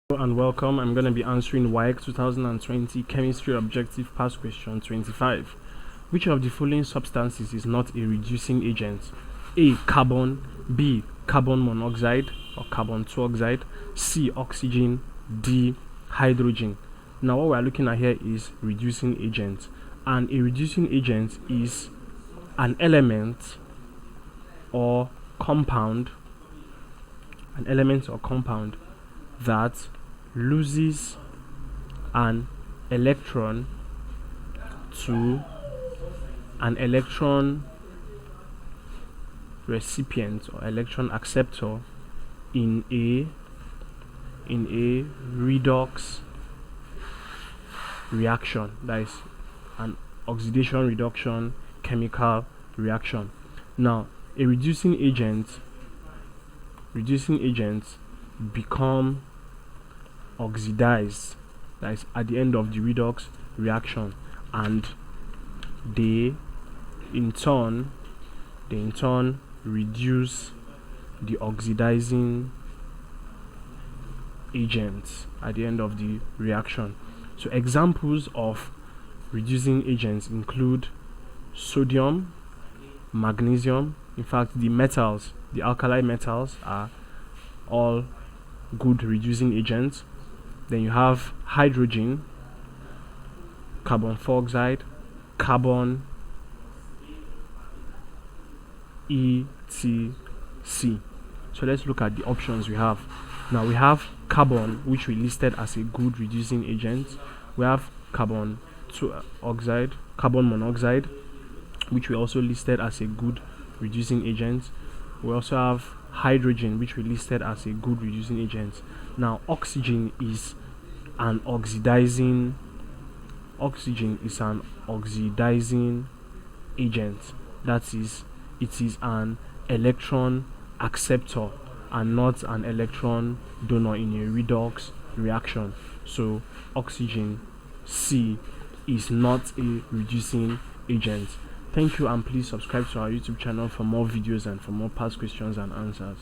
Hello and welcome. I'm going to be answering WAEC 2020 Chemistry Objective Past Question 25. Which of the following substances is not a reducing agent? A. Carbon. B. Carbon monoxide or carbon 2 oxide. C. Oxygen. D. Hydrogen. Now what we're looking at here is reducing agent, and a reducing agent is an element or compound that loses an electron to an electron recipient or electron acceptor in a redox reaction, that is an oxidation reduction chemical reaction. Now a reducing agents become oxidized, that is at the end of the redox reaction, and they in turn reduce the oxidizing agents at the end of the reaction. So examples of reducing agents include sodium, magnesium. In fact, the metals, the alkali metals, are all good reducing agents. Then you have hydrogen, carbon 4 oxide, carbon, etc. So let's look at the options we have. Now we have carbon, which we listed as a good reducing agent. We have carbon 2 oxide, carbon monoxide, which we also listed as a good reducing agent. We also have hydrogen, which we listed as a good reducing agent. Now oxygen is an oxidizing agent. That is, it is an electron acceptor and not an electron donor in a redox reaction. So oxygen, C, is not a reducing agent. Thank you, and please subscribe to our YouTube channel for more videos and for more past questions and answers.